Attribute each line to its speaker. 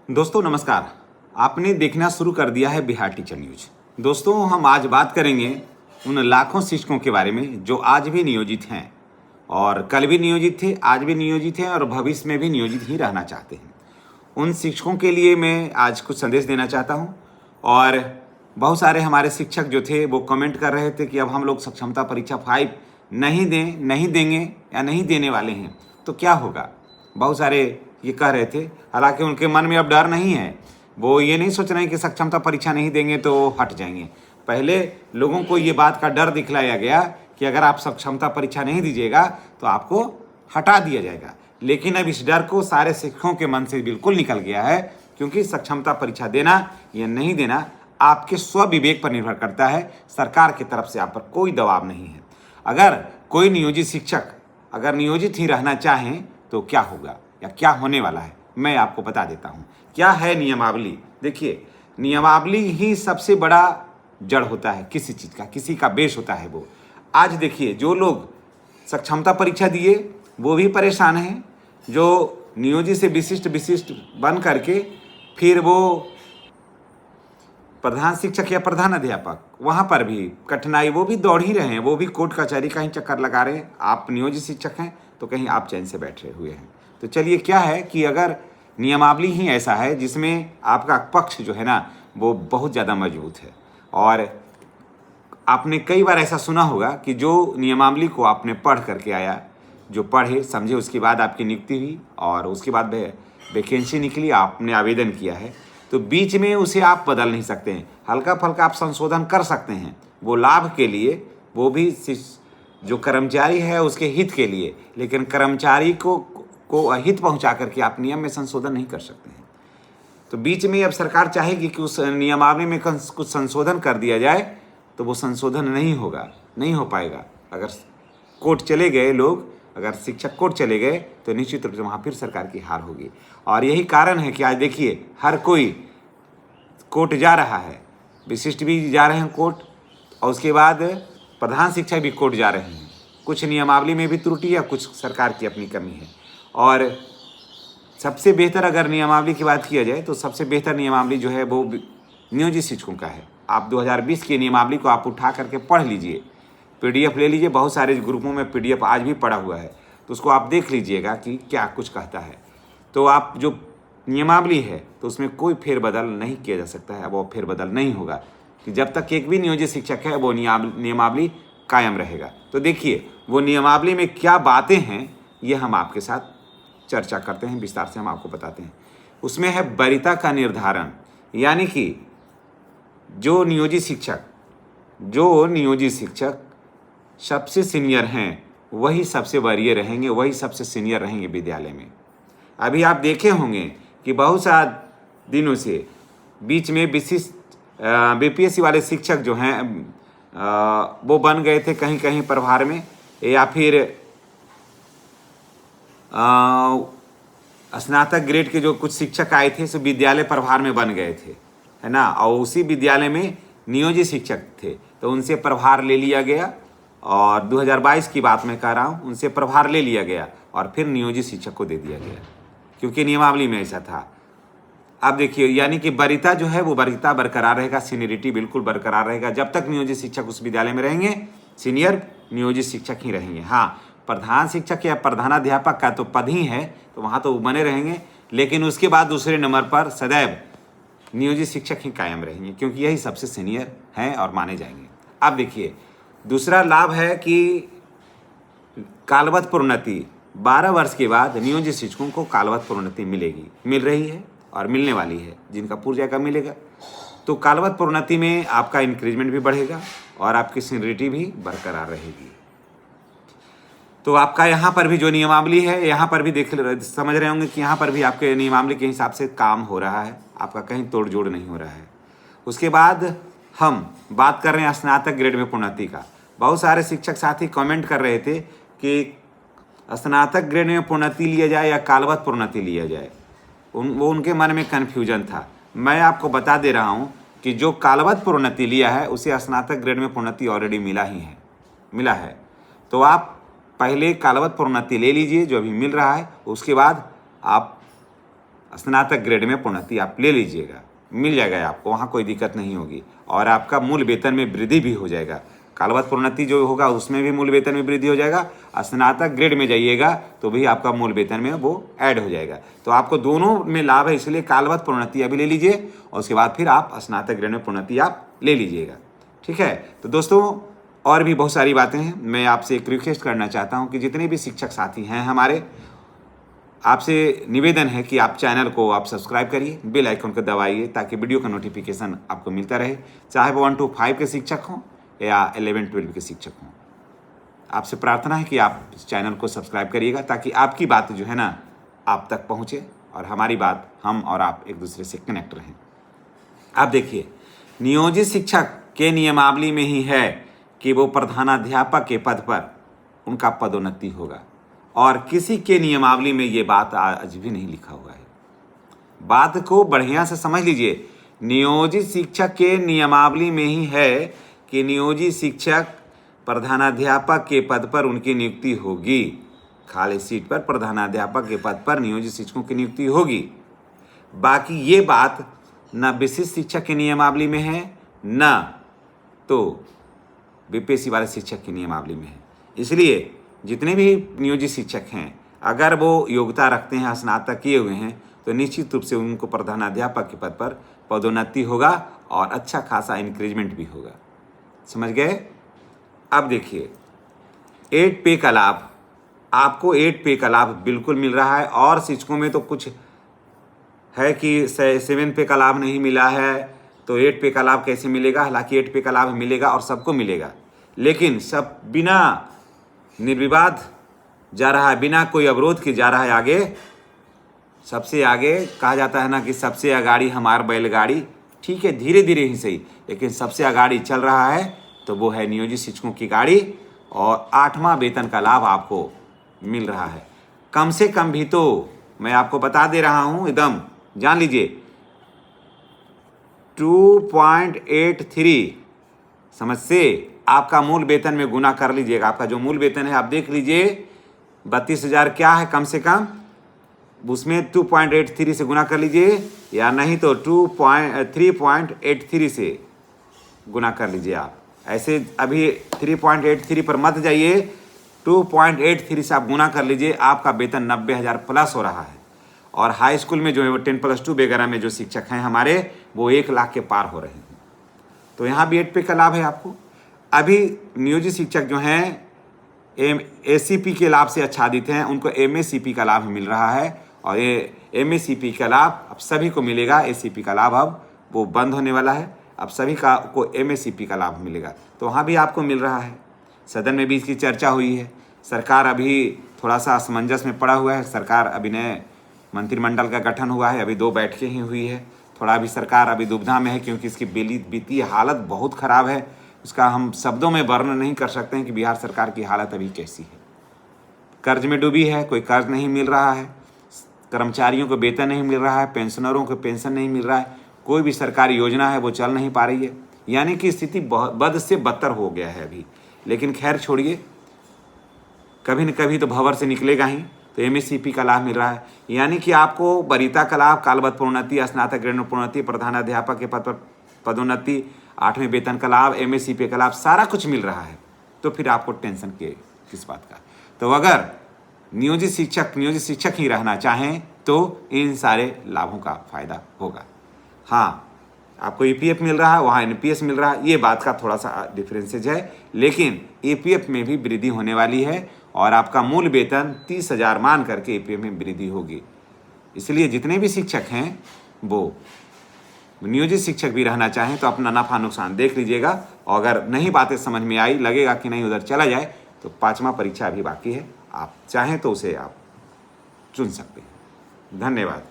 Speaker 1: दोस्तों नमस्कार। आपने देखना शुरू कर दिया है बिहार टीचर न्यूज। दोस्तों हम आज बात करेंगे उन लाखों शिक्षकों के बारे में जो आज भी नियोजित हैं और कल भी नियोजित थे, आज भी नियोजित हैं और भविष्य में भी नियोजित ही रहना चाहते हैं। उन शिक्षकों के लिए मैं आज कुछ संदेश देना चाहता हूं। और बहुत सारे हमारे शिक्षक जो थे वो कमेंट कर रहे थे कि अब हम लोग सक्षमता परीक्षा 5 नहीं देंगे या नहीं देने वाले हैं तो क्या होगा। बहुत सारे ये कह रहे थे, हालांकि उनके मन में अब डर नहीं है। वो ये नहीं सोच रहे हैं कि सक्षमता परीक्षा नहीं देंगे तो हट जाएंगे। पहले लोगों को ये बात का डर दिखलाया गया कि अगर आप सक्षमता परीक्षा नहीं दीजिएगा तो आपको हटा दिया जाएगा, लेकिन अब इस डर को सारे शिक्षकों के मन से बिल्कुल निकल गया है, क्योंकि सक्षमता परीक्षा देना या नहीं देना आपके स्व विवेक पर निर्भर करता है। सरकार की तरफ से आप पर कोई दबाव नहीं है। अगर कोई नियोजित शिक्षक अगर नियोजित ही रहना चाहें तो क्या होगा या क्या होने वाला है, मैं आपको बता देता हूं। क्या है नियमावली? देखिए, नियमावली ही सबसे बड़ा जड़ होता है किसी चीज़ का, किसी का बेस होता है वो। आज देखिए, जो लोग सक्षमता परीक्षा दिए वो भी परेशान हैं, जो नियोजित से विशिष्ट बन करके फिर वो प्रधान शिक्षक या प्रधान अध्यापक, वहाँ पर भी कठिनाई, वो भी दौड़ ही रहे हैं, वो भी कोर्ट कचहरी का ही चक्कर लगा रहे हैं। आप नियोजित शिक्षक हैं तो कहीं आप चैन से बैठे हुए हैं। तो चलिए, क्या है कि अगर नियमावली ही ऐसा है जिसमें आपका पक्ष जो है ना वो बहुत ज़्यादा मजबूत है, और आपने कई बार ऐसा सुना होगा कि जो नियमावली को आपने पढ़ करके आया, जो पढ़े समझे, उसके बाद आपकी नियुक्ति हुई और उसके बाद वैकेंसी निकली, आपने आवेदन किया है, तो बीच में उसे आप बदल नहीं सकते हैं। हल्का फल्का आप संशोधन कर सकते हैं, वो लाभ के लिए, वो भी जो कर्मचारी है उसके हित के लिए, लेकिन कर्मचारी को अहित पहुंचा करके आप नियम में संशोधन नहीं कर सकते हैं। तो बीच में अब सरकार चाहेगी कि उस नियमावली में कुछ संशोधन कर दिया जाए, तो वो संशोधन नहीं होगा, नहीं हो पाएगा। अगर कोर्ट चले गए लोग, अगर शिक्षक कोर्ट चले गए तो निश्चित रूप से वहाँ फिर सरकार की हार होगी। और यही कारण है कि आज देखिए, हर कोई कोर्ट जा रहा है, विशिष्ट भी जा रहे हैं कोर्ट, और उसके बाद प्रधान शिक्षक भी कोर्ट जा रहे हैं। कुछ नियमावली में भी त्रुटि है, कुछ सरकार की अपनी कमी है। और सबसे बेहतर अगर नियमावली की बात किया जाए तो सबसे बेहतर नियमावली जो है वो नियोजित शिक्षकों का है। आप 2020 की नियमावली को आप उठा करके पढ़ लीजिए, PDF ले लीजिए, बहुत सारे ग्रुपों में PDF आज भी पड़ा हुआ है, तो उसको आप देख लीजिएगा कि क्या कुछ कहता है। तो आप जो नियमावली है तो उसमें कोई फेरबदल नहीं किया जा सकता है, वो फेरबदल नहीं होगा कि जब तक एक भी नियोजित शिक्षक है वो नियमावली कायम रहेगा। तो देखिए, वो नियमावली में क्या बातें हैं ये हम आपके साथ चर्चा करते हैं, विस्तार से हम आपको बताते हैं। उसमें है वरीयता का निर्धारण, यानी कि जो नियोजित शिक्षक सबसे सीनियर हैं वही सबसे वरीय रहेंगे, वही सबसे सीनियर रहेंगे विद्यालय में। अभी आप देखे होंगे कि बहुत सा दिनों से बीच में विशिष्ट BPSC वाले शिक्षक जो हैं वो बन गए थे कहीं कहीं प्रभार में, या फिर स्नातक ग्रेड के जो कुछ शिक्षक आए थे सो विद्यालय प्रभार में बन गए थे, है ना, और उसी विद्यालय में नियोजित शिक्षक थे तो उनसे प्रभार ले लिया गया। और 2022 की बात मैं कह रहा हूँ, उनसे प्रभार ले लिया गया और फिर नियोजित शिक्षक को दे दिया गया, क्योंकि नियमावली में ऐसा था। अब देखिए, यानी कि वरीयता जो है वो वरीयता बरकरार रहेगा, सीनियरिटी बिल्कुल बरकरार रहेगा। जब तक नियोजित शिक्षक उस विद्यालय में रहेंगे, सीनियर नियोजित शिक्षक ही रहेंगे। हाँ, प्रधान शिक्षक या प्रधानाध्यापक का तो पद ही है तो वहाँ तो बने रहेंगे, लेकिन उसके बाद दूसरे नंबर पर सदैव नियोजित शिक्षक ही कायम रहेंगे, क्योंकि यही सबसे सीनियर हैं और माने जाएंगे। अब देखिए, दूसरा लाभ है कि कालवत प्रोन्नति, 12 वर्ष के बाद नियोजित शिक्षकों को कालवत प्रोन्नति मिल रही है और मिलने वाली है, जिनका पूर्व का मिलेगा। तो कालवत प्रोन्नति में आपका इंक्रीजमेंट भी बढ़ेगा और आपकी सीनियरिटी भी बरकरार रहेगी। तो आपका यहाँ पर भी जो नियमावली है, यहाँ पर भी समझ रहे होंगे कि यहाँ पर भी आपके नियमावली के हिसाब से काम हो रहा है, आपका कहीं तोड़ जोड़ नहीं हो रहा है। उसके बाद हम बात कर रहे हैं स्नातक ग्रेड में प्रोन्नति का। बहुत सारे शिक्षक साथी कमेंट कर रहे थे कि स्नातक ग्रेड में प्रोन्नति लिया जाए या कालवत प्रोन्नति लिया जाए, वो उनके मन में कन्फ्यूजन था। मैं आपको बता दे रहा हूँ कि जो कालवत प्रोन्नति लिया है उसे स्नातक ग्रेड में प्रोन्नति ऑलरेडी मिला है। तो आप पहले कालवत प्रोन्नति ले लीजिए जो अभी मिल रहा है, उसके बाद आप स्नातक ग्रेड में प्रोन्नति आप ले लीजिएगा, मिल जाएगा आपको, वहाँ कोई दिक्कत नहीं होगी। और आपका मूल वेतन में वृद्धि भी हो जाएगा। कालवत प्रोन्नति जो होगा उसमें भी मूल वेतन में वृद्धि हो जाएगा। स्नातक ग्रेड में जाइएगा तो भी आपका मूल वेतन में वो ऐड हो जाएगा। तो आपको दोनों में लाभ है, इसलिए कालवत प्रोन्नति अभी ले लीजिए और उसके बाद फिर आप स्नातक ग्रेड में प्रोन्नति आप ले लीजिएगा। ठीक है। तो दोस्तों और भी बहुत सारी बातें हैं। मैं आपसे एक रिक्वेस्ट करना चाहता हूँ कि जितने भी शिक्षक साथी हैं हमारे, आपसे निवेदन है कि आप चैनल को आप सब्सक्राइब करिए, बेल आइकन को दबाइए ताकि वीडियो का नोटिफिकेशन आपको मिलता रहे, चाहे वो 1 to 5 के शिक्षक हों या 11-12 के शिक्षक हों। आपसे प्रार्थना है कि आप इस चैनल को सब्सक्राइब करिएगा ताकि आपकी बात जो है ना आप तक पहुँचे और हमारी बात, हम और आप एक दूसरे से कनेक्ट रहें। आप देखिए, नियोजित शिक्षक के नियमावली में ही है कि वो प्रधानाध्यापक के पद पर उनका पदोन्नति होगा, और किसी के नियमावली में ये बात आज भी नहीं लिखा हुआ है। बात को बढ़िया से समझ लीजिए। नियोजित शिक्षक के नियमावली में ही है कि नियोजित शिक्षक प्रधानाध्यापक के पद पर उनकी नियुक्ति होगी। खाली सीट पर प्रधानाध्यापक के पद पर नियोजित शिक्षकों की नियुक्ति होगी। बाकी ये बात न विशिष्ट शिक्षक के नियमावली में है, न तो बीपीएससी वाले शिक्षक की नियमावली में है। इसलिए जितने भी नियोजित शिक्षक हैं, अगर वो योग्यता रखते हैं, स्नातक किए हुए हैं, तो निश्चित रूप से उनको प्रधानाध्यापक के पद पर पदोन्नति होगा और अच्छा खासा इंक्रीजमेंट भी होगा। समझ गए? अब देखिए, 8 पे का लाभ, आपको 8 पे का लाभ बिल्कुल मिल रहा है। और शिक्षकों में तो कुछ है कि 7 पे का लाभ नहीं मिला है, तो 8 पे का लाभ कैसे मिलेगा? हालांकि 8 पे का लाभ मिलेगा और सबको मिलेगा, लेकिन सब बिना निर्विवाद जा रहा है, बिना कोई अवरोध के जा रहा है आगे। सबसे आगे कहा जाता है ना कि सबसे आगाड़ी हमार बैलगाड़ी। ठीक है, धीरे धीरे ही सही, लेकिन सबसे आगाड़ी चल रहा है तो वो है नियोजित शिक्षकों की गाड़ी। और 8वां वेतन का लाभ आपको मिल रहा है। कम से कम भी तो मैं आपको बता दे रहा हूँ, एकदम जान लीजिए, 2.83 समझ से आपका मूल वेतन में गुना कर लीजिएगा। आपका जो मूल वेतन है आप देख लीजिए, 32,000 क्या है कम से कम, उसमें 2.83 से गुना कर लीजिए, या नहीं तो 3.83 से गुना कर लीजिए। आप ऐसे अभी 3.83 पर मत जाइए, 2.83 से आप गुना कर लीजिए, आपका वेतन 90,000 प्लस हो रहा है। और हाई स्कूल में जो है वो 10+2 वगैरह में जो शिक्षक हैं हमारे, वो 1 लाख के पार हो रहे हैं। तो यहाँ भी 8 पे का लाभ है आपको। अभी नियोजित शिक्षक जो हैं एसीपी के लाभ से आच्छादित हैं, उनको एमएसीपी का लाभ मिल रहा है। और ये एमएसीपी का लाभ अब सभी को मिलेगा। एसीपी का लाभ अब वो बंद होने वाला है, अब सभी को एमएसीपी का लाभ मिलेगा। तो वहाँ भी आपको मिल रहा है। सदन में भी इसकी चर्चा हुई है। सरकार अभी थोड़ा सा असमंजस में पड़ा हुआ है। सरकार अभी नए मंत्रिमंडल का गठन हुआ है, अभी 2 बैठकें ही हुई है। थोड़ा अभी सरकार अभी दुविधा में है, क्योंकि इसकी वित्तीय हालत बहुत ख़राब है। उसका हम शब्दों में वर्णन नहीं कर सकते हैं कि बिहार सरकार की हालत अभी कैसी है। कर्ज में डूबी है, कोई कर्ज नहीं मिल रहा है, कर्मचारियों को वेतन नहीं मिल रहा है, पेंशनरों को पेंशन नहीं मिल रहा है, कोई भी सरकारी योजना है वो चल नहीं पा रही है। यानी कि स्थिति बहुत बद से बदतर हो गया है अभी। लेकिन खैर छोड़िए, कभी न कभी तो भंवर से निकलेगा ही। तो एमएससीपी का लाभ मिल रहा है, यानी कि आपको वरीयता का लाभ, कालवत प्रोन्नति, स्नातक ग्रेड में प्रोन्नति, प्रधानाध्यापक के पद पर पदोन्नति, 8वें वेतन का लाभ, एमएससीपी का लाभ, सारा कुछ मिल रहा है। तो फिर आपको टेंशन किस बात का? तो अगर नियोजित शिक्षक ही रहना चाहें तो इन सारे लाभों का फायदा होगा। हाँ, आपको ईपीएफ मिल रहा है, वहाँ एनपीएस मिल रहा है, ये बात का थोड़ा सा डिफरेंसेज है, लेकिन ईपीएफ में भी वृद्धि होने वाली है और आपका मूल वेतन 30,000 मान करके ईपीएफ में वृद्धि होगी। इसलिए जितने भी शिक्षक हैं वो नियोजित शिक्षक भी रहना चाहें तो अपना नफा नुकसान देख लीजिएगा। और अगर नहीं बातें समझ में आई, लगेगा कि नहीं उधर चला जाए, तो 5वां परीक्षा अभी बाकी है, आप चाहें तो उसे आप चुन सकते हैं। धन्यवाद।